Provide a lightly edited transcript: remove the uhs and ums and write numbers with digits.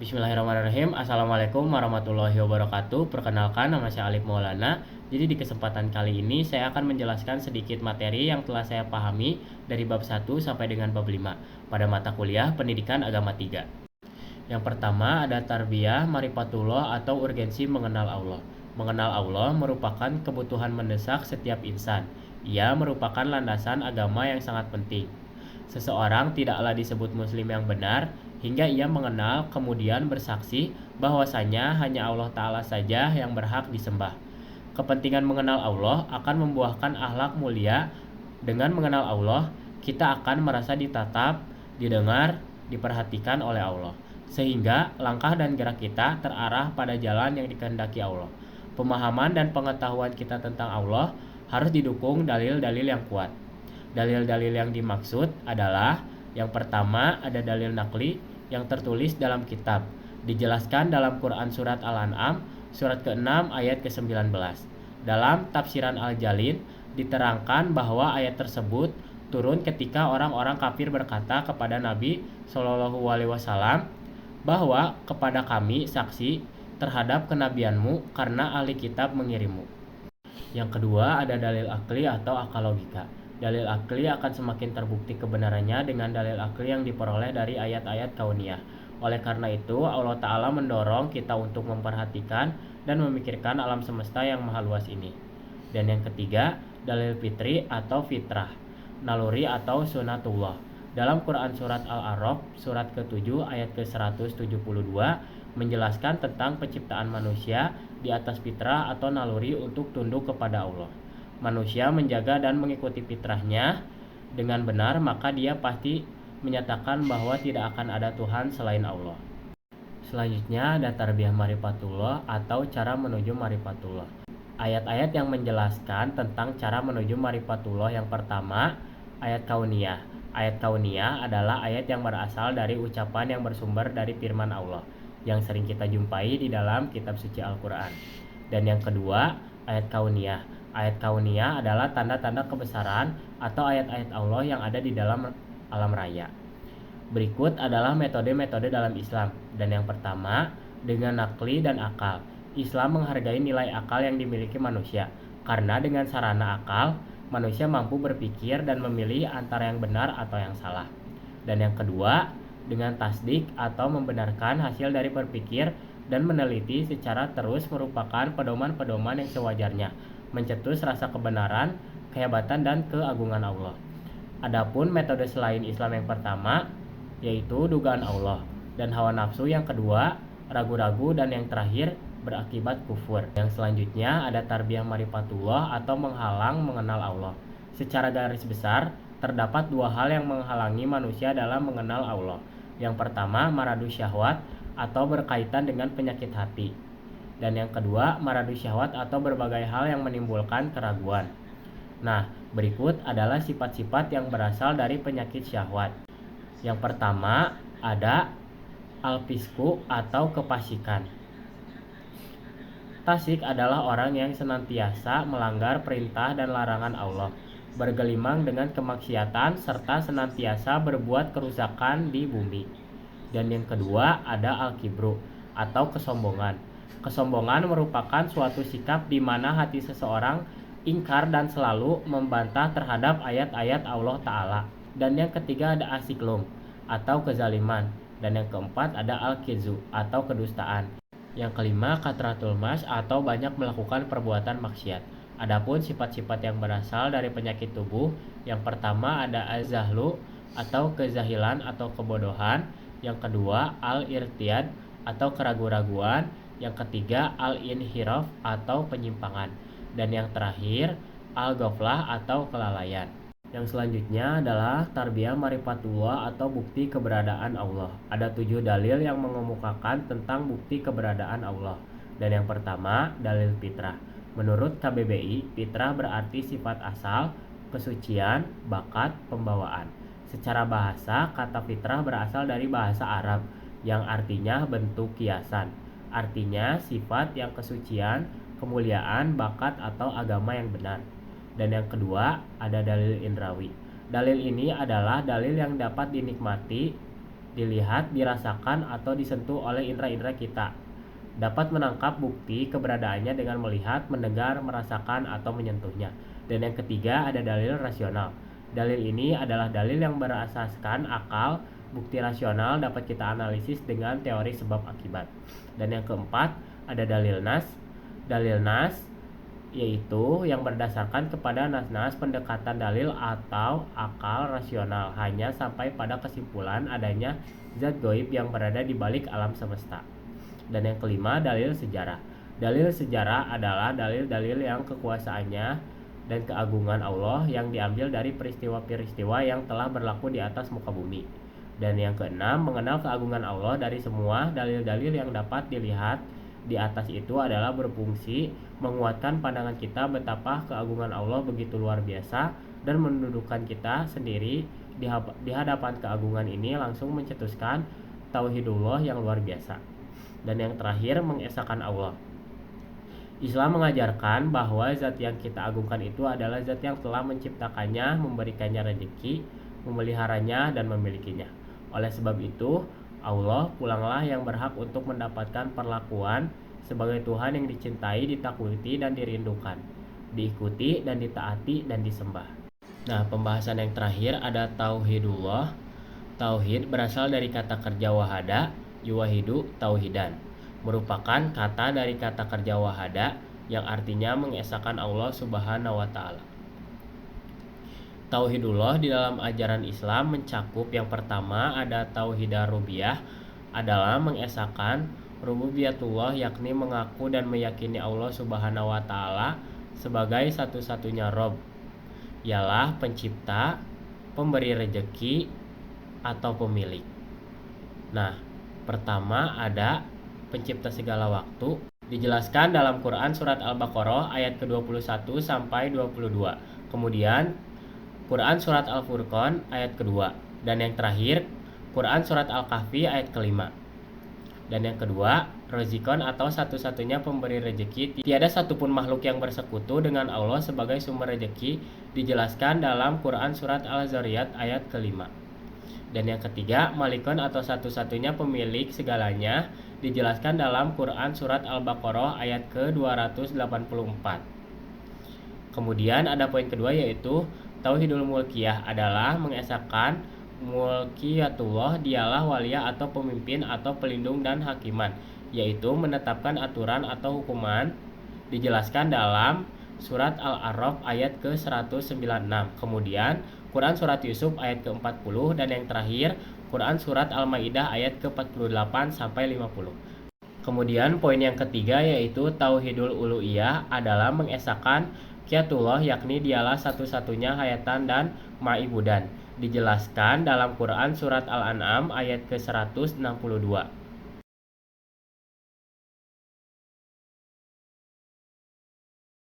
Bismillahirrahmanirrahim. Assalamualaikum warahmatullahi wabarakatuh. Perkenalkan, nama saya Alif Maulana. Jadi di kesempatan kali ini saya akan menjelaskan sedikit materi yang telah saya pahami dari bab 1 sampai dengan bab 5 pada mata kuliah Pendidikan Agama 3. Yang pertama ada tarbiyah marifatullah atau urgensi mengenal Allah. Mengenal Allah merupakan kebutuhan mendesak setiap insan. Ia merupakan landasan agama yang sangat penting. Seseorang tidaklah disebut muslim yang benar hingga ia mengenal kemudian bersaksi bahwasanya hanya Allah Ta'ala saja yang berhak disembah. Kepentingan mengenal Allah akan membuahkan akhlak mulia. Dengan mengenal Allah, kita akan merasa ditatap, didengar, diperhatikan oleh Allah, sehingga langkah dan gerak kita terarah pada jalan yang dikehendaki Allah. Pemahaman dan pengetahuan kita tentang Allah harus didukung dalil-dalil yang kuat. Dalil-dalil yang dimaksud adalah yang pertama ada dalil nakli yang tertulis dalam kitab. Dijelaskan dalam Quran Surat Al-An'am surat ke-6 ayat ke-19. Dalam tafsiran Al-Jalil diterangkan bahwa ayat tersebut turun ketika orang-orang kafir berkata kepada Nabi Shallallahu Alaihi Wasallam bahwa kepada kami saksi terhadap kenabianmu karena ahli kitab mengirimmu. Yang kedua ada dalil akli atau akal logika. Dalil akli akan semakin terbukti kebenarannya dengan dalil akli yang diperoleh dari ayat-ayat kauniyah. Oleh karena itu, Allah Ta'ala mendorong kita untuk memperhatikan dan memikirkan alam semesta yang maha luas ini. Dan yang ketiga, dalil fitri atau fitrah, naluri atau sunatullah. Dalam Quran Surat Al-A'raf, surat ke-7 ayat ke-172, menjelaskan tentang penciptaan manusia di atas fitrah atau naluri untuk tunduk kepada Allah. Manusia menjaga dan mengikuti fitrahnya dengan benar, maka dia pasti menyatakan bahwa tidak akan ada Tuhan selain Allah. Selanjutnya ada tarbiyah marifatullah atau cara menuju marifatullah. Ayat-ayat yang menjelaskan tentang cara menuju marifatullah yang pertama, ayat kauniyah. Ayat kauniyah adalah ayat yang berasal dari ucapan yang bersumber dari firman Allah yang sering kita jumpai di dalam kitab suci Al-Quran. Dan yang kedua, ayat kauniyah. Ayat kauniyah adalah tanda-tanda kebesaran atau ayat-ayat Allah yang ada di dalam alam raya. Berikut adalah metode-metode dalam Islam. Dan yang pertama, dengan nakli dan akal. Islam menghargai nilai akal yang dimiliki manusia, karena dengan sarana akal, manusia mampu berpikir dan memilih antara yang benar atau yang salah. Dan yang kedua, dengan tasdik atau membenarkan hasil dari berpikir dan meneliti secara terus merupakan pedoman-pedoman yang sewajarnya, mencetus rasa kebenaran, kehebatan, dan keagungan Allah. Adapun metode selain Islam yang pertama, yaitu dugaan Allah, dan hawa nafsu yang kedua, ragu-ragu, dan yang terakhir, berakibat kufur. Yang selanjutnya ada tarbiyah marifatullah atau menghalang mengenal Allah. Secara garis besar, terdapat dua hal yang menghalangi manusia dalam mengenal Allah. Yang pertama, maradu syahwat atau berkaitan dengan penyakit hati. Dan yang kedua, maradu syahwat atau berbagai hal yang menimbulkan keraguan. Nah, berikut adalah sifat-sifat yang berasal dari penyakit syahwat. Yang pertama, ada al-fisku atau kefasikan. Fasik adalah orang yang senantiasa melanggar perintah dan larangan Allah, bergelimang dengan kemaksiatan, serta senantiasa berbuat kerusakan di bumi. Dan yang kedua ada al-kibru atau kesombongan. Kesombongan merupakan suatu sikap di mana hati seseorang ingkar dan selalu membantah terhadap ayat-ayat Allah Ta'ala. Dan yang ketiga ada asiklum atau kezaliman. Dan yang keempat ada al-kizu atau kedustaan. Yang kelima katratul mas atau banyak melakukan perbuatan maksiat. Adapun sifat-sifat yang berasal dari penyakit tubuh, yang pertama ada az-zahlu atau kezahilan atau kebodohan. Yang kedua al-irtiad atau keraguan-raguan. Yang ketiga al-inhiraf atau penyimpangan. Dan yang terakhir al-ghaflah atau kelalaian. Yang selanjutnya adalah tarbiyah marifatullah atau bukti keberadaan Allah. Ada 7 dalil yang mengemukakan tentang bukti keberadaan Allah. Dan yang pertama, dalil fitrah. Menurut KBBI, fitrah berarti sifat asal, kesucian, bakat, pembawaan. Secara bahasa, kata fitrah berasal dari bahasa Arab yang artinya bentuk kiasan. Artinya sifat yang kesucian, kemuliaan, bakat, atau agama yang benar. Dan yang kedua ada dalil indrawi. Dalil ini adalah dalil yang dapat dinikmati dilihat, dirasakan, atau disentuh oleh indera-indera kita. Dapat menangkap bukti keberadaannya dengan melihat, mendengar, merasakan, atau menyentuhnya. Dan yang ketiga ada dalil rasional. Dalil ini adalah dalil yang berasaskan akal. Bukti rasional dapat kita analisis dengan teori sebab akibat. Dan yang keempat ada dalil nas. Dalil nas yaitu yang berdasarkan kepada nas-nas pendekatan dalil atau akal rasional, hanya sampai pada kesimpulan adanya zat gaib yang berada di balik alam semesta. Dan yang kelima dalil sejarah. Dalil sejarah adalah dalil-dalil yang kekuasaannya dan keagungan Allah yang diambil dari peristiwa-peristiwa yang telah berlaku di atas muka bumi. Dan yang keenam, mengenal keagungan Allah dari semua dalil-dalil yang dapat dilihat di atas itu adalah berfungsi menguatkan pandangan kita betapa keagungan Allah begitu luar biasa, dan mendudukan kita sendiri di hadapan keagungan ini langsung mencetuskan tauhidullah yang luar biasa. Dan yang terakhir, mengesahkan Allah. Islam mengajarkan bahwa zat yang kita agungkan itu adalah zat yang telah menciptakannya, memberikannya rezeki, memeliharanya, dan memilikinya. Oleh sebab itu, Allah pulanglah yang berhak untuk mendapatkan perlakuan sebagai Tuhan yang dicintai, ditakuti, dan dirindukan, diikuti, dan ditaati, dan disembah. Nah, pembahasan yang terakhir ada tauhidullah. Tauhid berasal dari kata kerja wahada, yuwahidu, tauhidan. Merupakan kata dari kata kerja wahada yang artinya mengesahkan Allah Subhanahu wa Ta'ala. Tauhidullah di dalam ajaran Islam mencakup yang pertama ada tauhidah rububiyah, adalah mengesahkan rububiyatullah, yakni mengaku dan meyakini Allah Subhanahu wa Ta'ala sebagai satu-satunya Rob, ialah pencipta, pemberi rezeki, atau pemilik. Nah, pertama ada pencipta segala waktu, dijelaskan dalam Quran surat Al-Baqarah ayat ke-21 sampai 22. Kemudian Quran surat Al-Furqan ayat kedua. Dan yang terakhir Quran surat Al-Kahfi ayat kelima. Dan yang kedua, Rozikon atau satu-satunya pemberi rezeki. Tiada satupun makhluk yang bersekutu dengan Allah sebagai sumber rezeki, dijelaskan dalam Quran surat Al-Zariyat ayat kelima. Dan yang ketiga, Malikon atau satu-satunya pemilik segalanya, dijelaskan dalam Quran surat Al-Baqarah ayat ke-284. Kemudian ada poin kedua, yaitu Tauhidul Mulkiyah, adalah mengesahkan mulkiyatullah, dialah walia atau pemimpin atau pelindung dan hakiman, yaitu menetapkan aturan atau hukuman, dijelaskan dalam surat Al-A'raf ayat ke-196. Kemudian Quran surat Yusuf ayat ke-40, dan yang terakhir Quran surat Al-Maidah ayat ke-48 sampai 50. Kemudian poin yang ketiga yaitu Tauhidul Uluhiyah, adalah mengesahkan Qiyatullah, yakni dialah satu-satunya hayatan dan ma'ibudan, dijelaskan dalam Quran surat Al-An'am ayat ke-162.